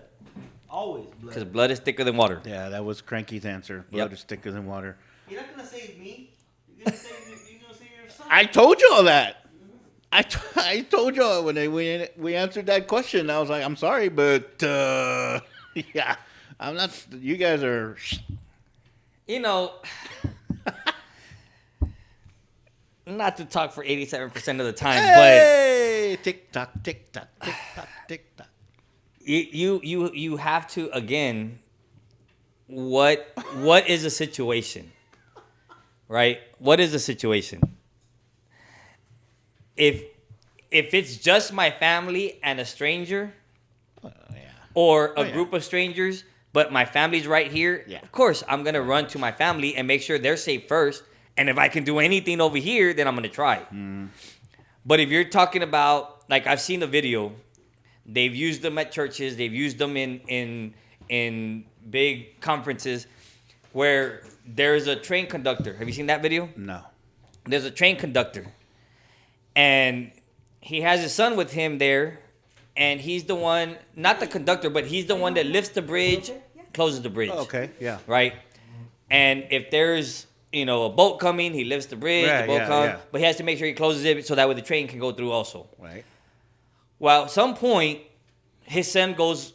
Always Because blood. blood is thicker than water. yeah, that was Cranky's answer. Yep. Blood is thicker than water. You're not going to save me. You're going to save your son. I told you all that. I told you all when we answered that question. I was like, I'm sorry, but yeah, I'm not. You guys are. Not to talk for 87% of the time, Hey, tick tock, tick tock, tick tock, tick tock. but you have to again. What is a situation, right? What is a situation? If it's just my family and a stranger, Yeah. or a yeah. group of strangers, but my family's right here. Yeah. Of course, I'm gonna run to my family and make sure they're safe first. And if I can do anything over here, then I'm gonna try. But if you're talking about, like, I've seen the video, they've used them at churches, they've used them in big conferences where there's a train conductor. Have you seen that video? No. There's a train conductor, and he has his son with him there, and he's the one, not the conductor, but he's the one that lifts the bridge, closes the bridge. Oh, okay. Yeah. Right? And if there's, a boat coming, he lifts the bridge, Right, the boat yeah, comes, yeah. but he has to make sure he closes it so that way the train can go through also. Right. Well, at some point, his son goes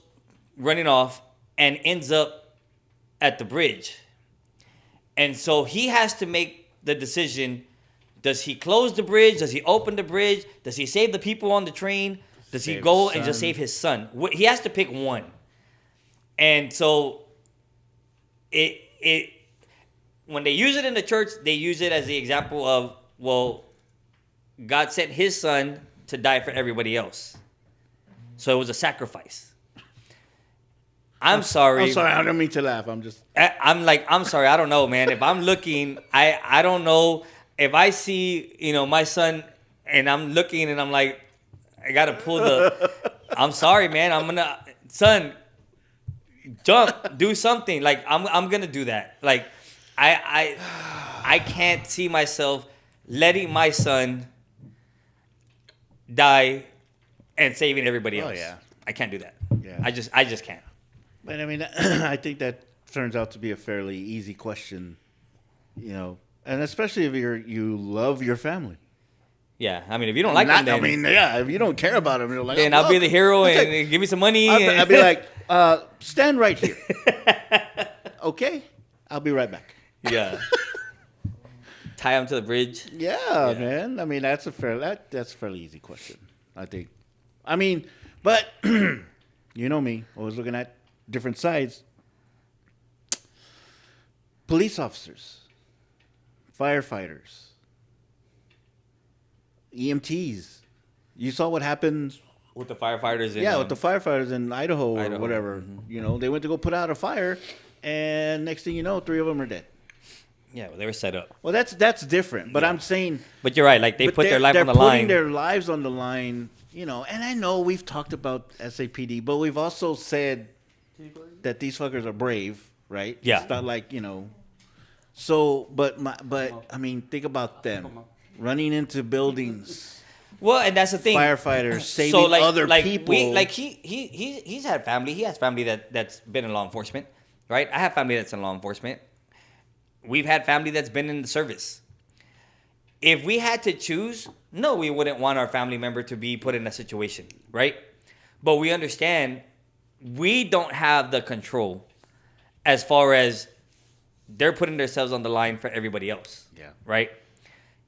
running off and ends up at the bridge. And so he has to make the decision, does he close the bridge? Does he open the bridge? Does he save the people on the train? Does he Save go his and just son. save his son? He has to pick one. And so it when they use it in the church, they use it as the example of, well, God sent his son to die for everybody else. So it was a sacrifice. I'm sorry. I'm sorry. I don't mean to laugh. I'm just. I'm sorry. I don't know, man. If I'm looking, I don't know. If I see, my son and I'm looking and I'm like, I got to pull the, I'm sorry, man. Son, jump, do something. Like, I'm going to do that. Like, I can't see myself letting my son die and saving everybody else. Oh, yeah. I can't do that. Yeah. I just can't. But I mean, I think that turns out to be a fairly easy question, and especially if you love your family. Yeah, I mean, if you don't like them, then, if you don't care about them, you're like, then oh, I'll be the hero okay. and give me some money. I'll be like, stand right here. Okay, I'll be right back. Yeah. Tie him to the bridge. Yeah, man. I mean, that's a fairly easy question, I think. I mean, but you know me, always looking at different sides. Police officers, firefighters, EMTs. You saw what happened. With the firefighters. With the firefighters in Idaho or Idaho. whatever. Mm-hmm. They went to go put out a fire, and next thing you know, 3 of them are dead. Yeah, well, they were set up. Well, that's different. But I'm saying. But you're right. Like, they But put their life they're on the putting line. their lives on the line, and I know we've talked about SAPD, but we've also said that these fuckers are brave, right? Yeah. It's not like, So, but I mean, think about them running into buildings, Well, and that's the thing. firefighters saving other people. He's had family. He has family that's been in law enforcement, right? I have family that's in law enforcement. We've had family that's been in the service. If we had to choose, no, we wouldn't want our family member to be put in a situation, right? But we understand we don't have the control as far as they're putting themselves on the line for everybody else. Yeah. Right?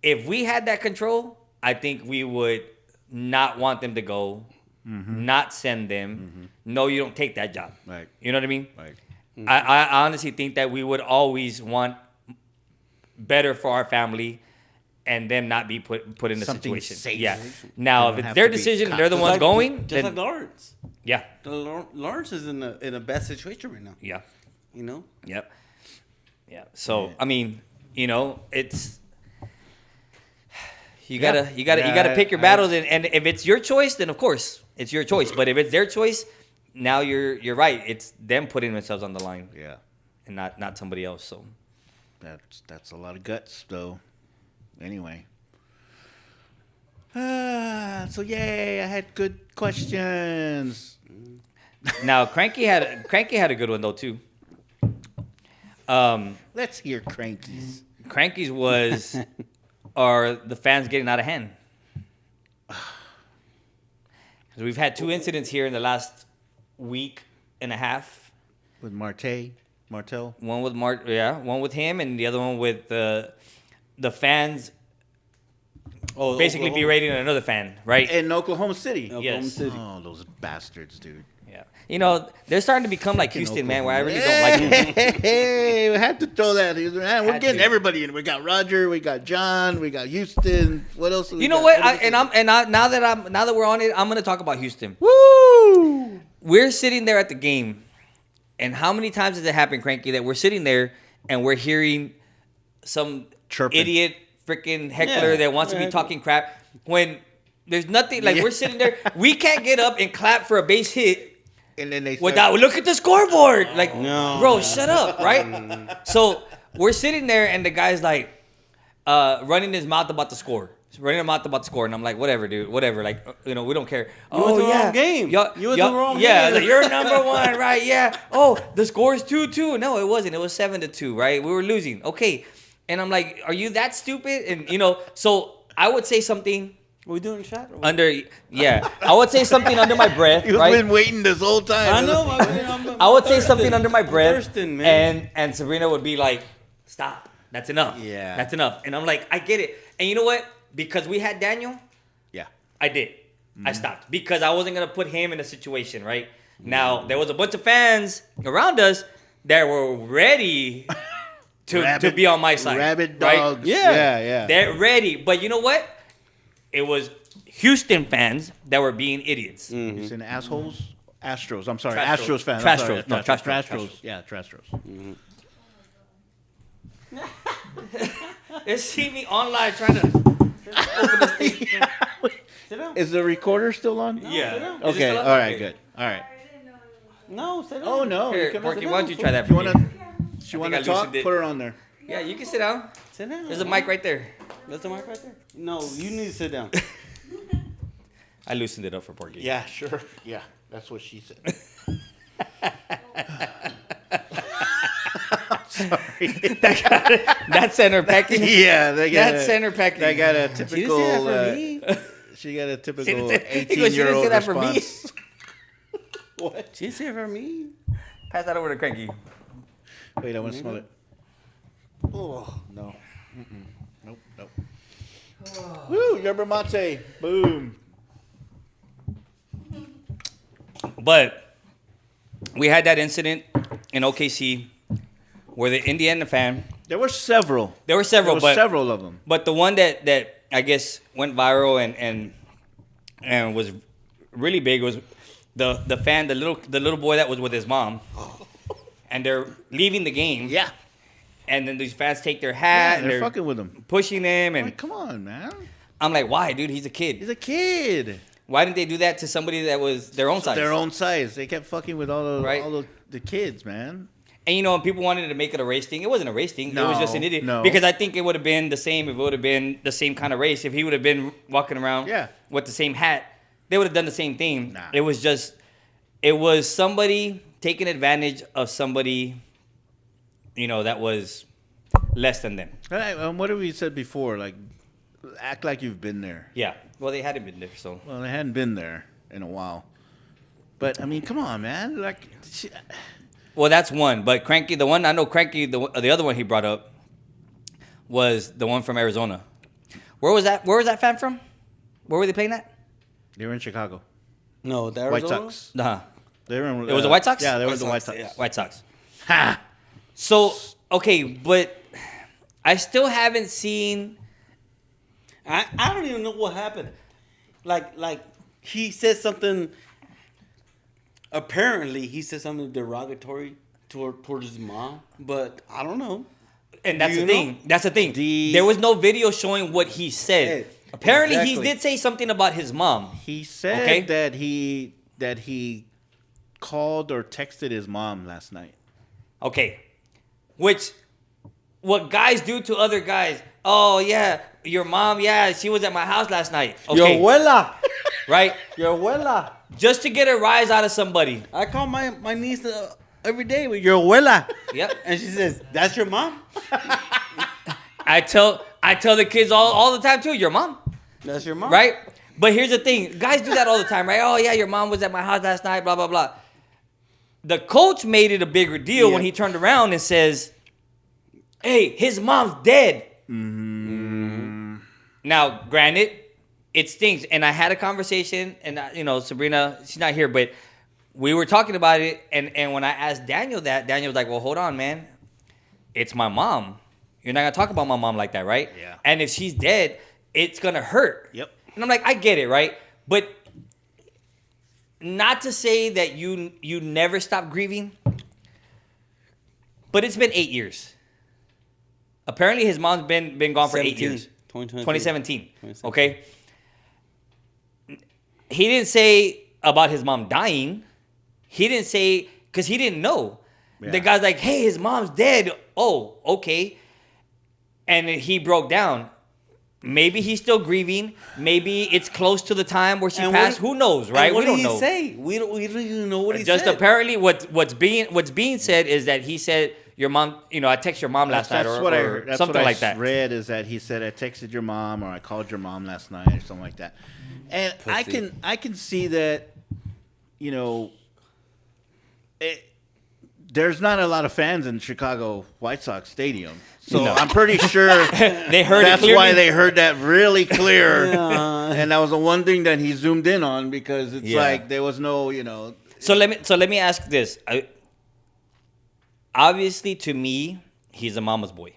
If we had that control, I think we would not want them to go, not send them. No, you don't take that job. Right. You know what I mean? Right. I honestly think that we would always want better for our family and them not be put in a Something situation. safe. Yeah. Now, They don't if it's have their to be decision, cops. they're the ones going, Just then like Lawrence. yeah. Lawrence is in a bad situation right now. Yeah. Yep. Yeah. So, I mean, it's you Yeah. gotta pick your battles, and if it's your choice, then of course it's your choice. But if it's their choice, now you're right. It's them putting themselves on the line, Yeah. and not somebody else. So That's a lot of guts, though. Anyway. So yay! I had good questions. now Cranky had a good one though too. Let's hear Cranky's. Cranky's was are the fans getting out of hand? 'Cause we've had 2 incidents here in the last week and a half. With Martel. One with one with him, and the other one with the fans basically Oklahoma. berating another fan, right? In Oklahoma City. Oklahoma Yes. City. Oh, those bastards, dude. Yeah. They're starting to become like Houston, man, where I really don't like them. Hey, we had to throw that. Man, we're Had getting to. everybody in. We got Roger, we got John, we got Houston. What else? You know what? Now that we're on it, I'm gonna talk about Houston. Woo! We're sitting there at the game, And how many times has it happened, Cranky, that we're sitting there and we're hearing some Chirping. idiot freaking heckler that wants to be talking crap when there's nothing, like we're sitting there, we can't get up and clap for a base hit And then they without, look at the scoreboard. Like, bro, shut up, right? So we're sitting there and the guy's like running his mouth about the score. And I'm like, whatever, dude, whatever. Like, we don't care. You was the wrong game. You was the wrong game. Like, you're number one, right? Yeah. Oh, the score is 2-2. No, it wasn't. It was 7-2, right? We were losing. Okay. And I'm like, are you that stupid? And, so I would say something. Are we doing a shot? I would say something under my breath, You've right? been waiting this whole time. I know. I would say something under my breath, thirsting, man. and Sabrina would be like, "Stop, that's enough. Yeah. That's enough." And I'm like, "I get it." And you know what? Because we had Daniel, Yeah. I did. I stopped because I wasn't gonna put him in a situation. Right now, there was a bunch of fans around us that were ready to be on my side. Rabid right? dogs. Yeah. Yeah. They're ready. But you know what? It was Houston fans that were being idiots. You saying assholes? Astros. I'm sorry. Trastros. Astros fans. Trastros. No, Trastros. Trastros. Yeah, Trastros. They see me online trying to open this thing. Sit down. Is the recorder still on? Yeah. sit down. Is it Okay. still up? All right. Okay. Good. All right. No, sit down. Oh no. Here, you can Porky, sit why down. don't you try that You for me? She want I to talk? loosened it. Put her on there. Yeah, you can sit down. Sit down. There's a mic right there. That's the mic right there. No, you need to sit down. I loosened it up for Porky. Yeah. Sure. Yeah. That's what she said. Sorry. That's center packing. Yeah. They got That's center packing. They got a She didn't typical. say that for me. She got a typical She didn't say- she didn't say 18-year-old that for me. response. What? She didn't say it for me. Pass that over to Cranky. Wait, I want to smell it. Oh no. Nope. Nope. Woo! Yerba mate. Boom. But we had that incident in OKC where the Indiana fan. There were several. There were several, There but were several of them. But the one that I guess went viral and was really big was the fan, the little boy that was with his mom, and they're leaving the game. Yeah. And then these fans take their Yeah, hat and they're fucking with him. pushing him, and Like, come on, man. I'm like, why, dude? He's a kid. He's a kid. Why didn't they do that to somebody that was their own size? Their own size. They kept fucking with all Right. the kids, man. And people wanted to make it a race thing. It wasn't a race thing. It was just an idiot. No. Because I think it would have been the same if it would have been the same kind of race. If he would have been walking around Yeah. with the same hat, they would have done the same thing. Nah. It was somebody taking advantage of somebody, that was less than them. Right, what have we said before? Like, act like you've been there. Yeah. Well, they hadn't been there, so. Well, they hadn't been there in a while. But I mean, come on, man. Like, Well, that's one. But Cranky, the one I know, Cranky, the other one he brought up was the one from Arizona. Where was that? Where was that fan from? Where were they playing at? they were in Chicago. No, that White was Sox. Uh-huh. They were in, It was the White Sox? Yeah, they were the White White Sox. Sox, yeah. White Sox. Ha! So, okay, but I still haven't seen. I don't even know what happened. Like he said something. Apparently, he said something derogatory towards his mom, but I don't know. And that's Do the you thing. know? That's the thing. There was no video showing what he said. Hey, Apparently, exactly. he did say something about his mom. He said Okay. that he called or texted his mom last night. Okay. What guys do to other guys. Oh, yeah, your mom, yeah, she was at my house last night. Your Okay, abuela. right? Your abuela. Just to get a rise out of somebody. I call my niece every day with your abuela. Yep. And she says, "That's your mom? I tell the kids all the time, too, your mom. That's your mom?" Right? But here's the thing. Guys do that all the time, right? Oh, yeah, your mom was at my house last night, blah, blah, blah. The coach made it a bigger deal when he turned around and says, hey, his mom's dead. Mm-hmm. Now, granted, it stings. And I had a conversation, and, Sabrina, she's not here, but we were talking about it. And when I asked Daniel that, Daniel was like, well, hold on, man. It's my mom. You're not going to talk about my mom like that, right? Yeah. And if she's dead, it's going to hurt. Yep. And I'm like, I get it, right? But not to say that you never stop grieving, But it's been 8 years. Apparently, his mom's been gone for 8 years. 2017. Okay. He didn't say about his mom dying. He didn't say, because he didn't know. Yeah. The guy's like, hey, his mom's dead. Oh, okay. And he broke down. Maybe he's still grieving. Maybe it's close to the time where she passed. Who knows, right? We don't know. What did he say? We don't even know what he said. Just apparently, what's being said is that he said, your mom, I texted your mom last night or something like that. Read is that he said, I texted your mom or I called your mom last night or something like that. And Pussy. I can see that, there's not a lot of fans in Chicago White Sox Stadium. So I'm pretty sure they heard that's why they heard that really clear. Yeah. And that was the one thing that he zoomed in on because it's like there was no, So let me ask this. Obviously, to me, he's a mama's boy.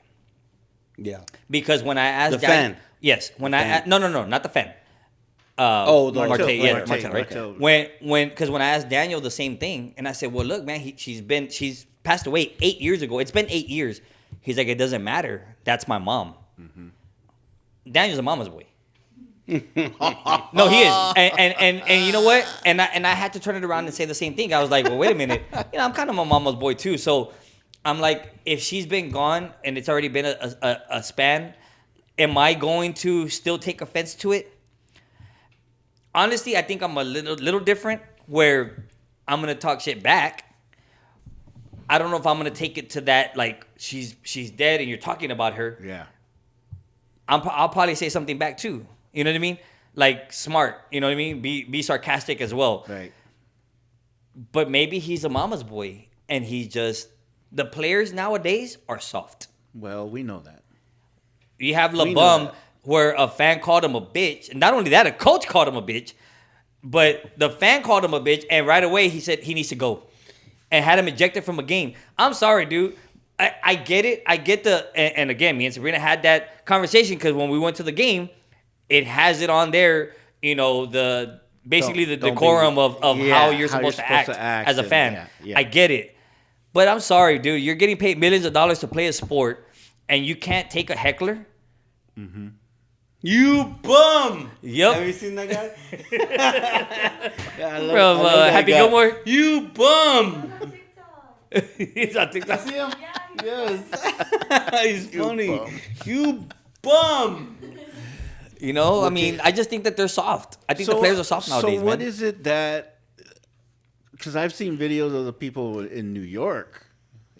Yeah. Because when I asked the fan. Yes, when I no, not the fan. The Marte, Marte, right? Marte. When I asked Daniel the same thing, and I said, well, look, man, she's passed away 8 years ago. It's been 8 years. He's like, it doesn't matter. That's my mom. Mm-hmm. Daniel's a mama's boy. No, he is, and you know what? And I had to turn it around and say the same thing. I was like, well, wait a minute. I'm kind of a mama's boy too. So I'm like, if she's been gone and it's already been a span, am I going to still take offense to it? Honestly, I think I'm a little different where I'm gonna talk shit back. I don't know if I'm gonna take it to that like she's dead and you're talking about her. Yeah. I'll probably say something back too. You know what I mean? Like smart. You know what I mean? Be sarcastic as well. Right. But maybe he's a mama's boy and he just the players nowadays are soft. Well, we know that. You have LeBum where a fan called him a bitch. And not only that, a coach called him a bitch. But the fan called him a bitch, and right away he said he needs to go. And had him ejected from a game. I'm sorry, dude. I get it. I get and again, me and Sabrina had that conversation because when we went to the game, it has it on there, the decorum of how you're supposed to act as a fan. Yeah. I get it. But I'm sorry, dude. You're getting paid millions of dollars to play a sport, and you can't take a heckler? Mm-hmm. You bum! Yep. Have you seen that guy? From Happy Gilmore? You bum! He's on TikTok. See him? Yes. He's funny. Bum. You bum! I mean, I just think that they're soft. I think the players are soft nowadays, So what is it that... Because I've seen videos of the people in New York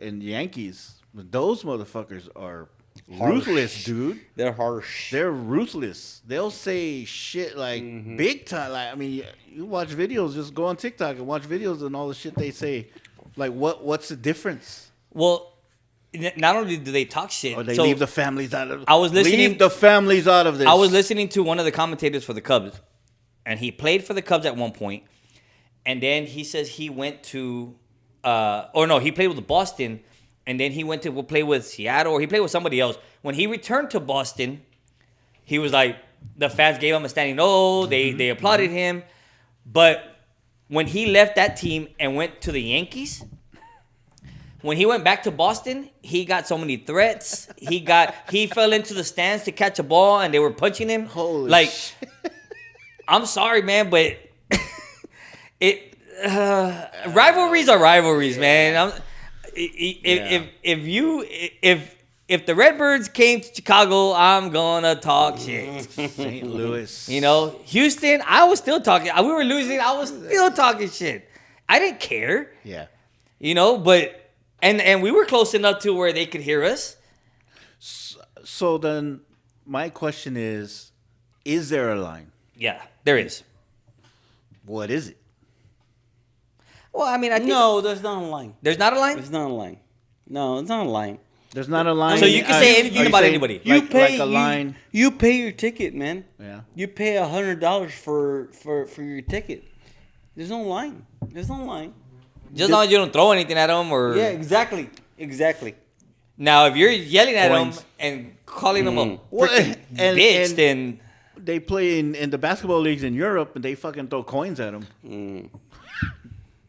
and Yankees. Those motherfuckers are ruthless, dude. They're harsh. They're ruthless. They'll say shit like big time. Like, I mean, you watch videos, just go on TikTok and watch videos and all the shit they say. Like, what's the difference? Well, not only do they talk shit, Or they leave the families out of. I was listening. Leave the families out of this. I was listening to one of the commentators for the Cubs, and he played for the Cubs at one point, and then he says he went to, he played with Boston, and then he went to play with Seattle, or he played with somebody else. When he returned to Boston, he was like, the fans gave him a standing O. They applauded him, but when he left that team and went to the Yankees. When he went back to Boston, he got so many threats. He fell into the stands to catch a ball, and they were punching him. Holy shit. I'm sorry, man, but rivalries are rivalries, man. If the Redbirds came to Chicago, I'm gonna talk shit. St. Louis. Houston, I was still talking. We were losing. I was still talking shit. I didn't care. Yeah. But. And we were close enough to where they could hear us. So then my question is there a line? Yeah, there is. What is it? Well, I mean, I think... No, there's not a line. There's not a line? There's not a line. No, it's not a line. The's not a line? So you can say anything about anybody. You pay like a line. You pay your ticket, man. Yeah. You pay $100 for your ticket. There's no line. There's no line. Just long as you don't throw anything at them or... Yeah, exactly. Now, if you're yelling at Coins. them and calling them a Well, freaking bitch, then... They play in the basketball leagues in Europe, and they fucking throw coins at them.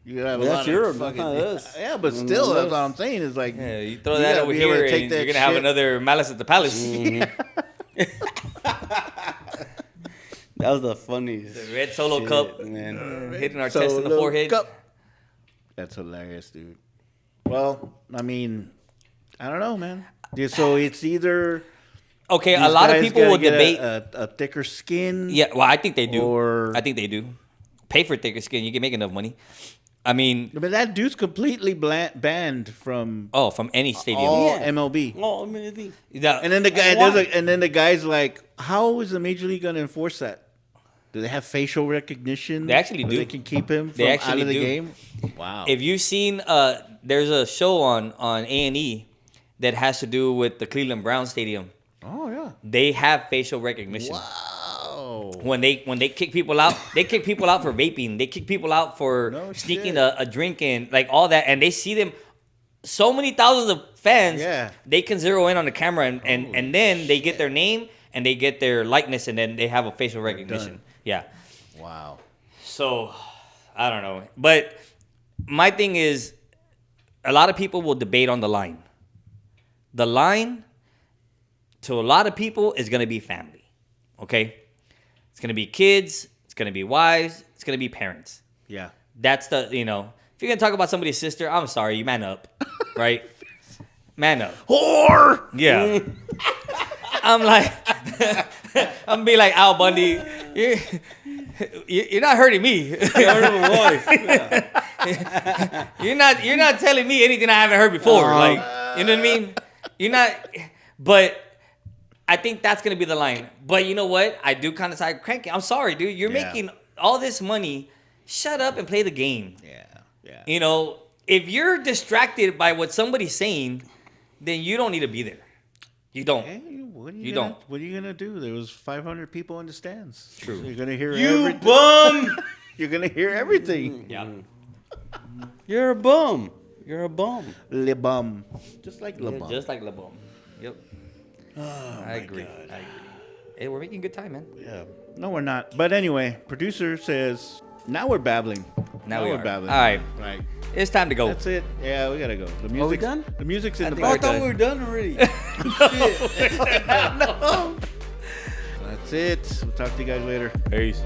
You have a That's lot of Europe, fucking, not us. Yeah, but still, that's what I'm saying. Is like, Yeah, you throw you that gotta over be able to here, take and that you're gonna have shit. another Malice at the Palace. That was the funniest. The red Solo shit, cup, man. hitting our chest in the Solo forehead. cup. That's hilarious, dude. Well, I mean, I don't know, man. Yeah, so it's either Okay, a these lot of guys people gotta will get debate. a thicker skin. Yeah, well, I think they do. Or- I think they do. Pay for thicker skin. You can make enough money. I mean, But that dude's completely banned from from any stadium. all Yeah. MLB. Oh, I mean, I think Yeah. And then the guy, Why? and then the guy's like, "How is the major league gonna enforce that? Do they have facial recognition? They actually where do. They can keep him They from actually out of the do. game. Wow. If you've seen, there's a show on A&E that has to do with the Cleveland Browns stadium. Oh yeah. They have facial recognition. Wow. When they kick people out, they kick people out for vaping. They kick people out for No sneaking shit. a drink in, like all that. And they see them, so many thousands of fans. Yeah. They can zero in on the camera, and then they get their name and they get their likeness, and then they have a facial recognition. done. Yeah. Wow. So, I don't know. But my thing is, a lot of people will debate on the line. The line, to a lot of people, is going to be family. Okay? It's going to be kids. It's going to be wives. It's going to be parents. Yeah. That's the, if you're going to talk about somebody's sister, I'm sorry, you man up. Right? Man up. Whore. Yeah. I'm like, I'm gonna be like Al Bundy. You're not hurting me. You're not telling me anything I haven't heard before. Like, you know what I mean? You're not. But I think that's gonna be the line. But you know what? I do kind of side cranky. I'm sorry, dude. You're Yeah. making all this money. Shut up and play the game. Yeah. Yeah. If you're distracted by what somebody's saying, then you don't need to be there. You don't. Hey, what are You gonna, don't. What are you gonna do? There was 500 people in the stands. True. So you're gonna hear you everything. bum. You're gonna hear everything. Yeah. You're a bum. You're a bum. Le bum. Just like le bum. Just like LeBron. Yep. I agree. Hey, we're making good time, man. Yeah. No, we're not. But anyway, producer says now we're babbling. Now we we're are. babbling. All right. Right. It's time to go. That's it. Yeah, we gotta go. The music. done? The music's in the think Oh, I back. thought we were done already. Shit. No. That's it. We'll talk to you guys later. Peace.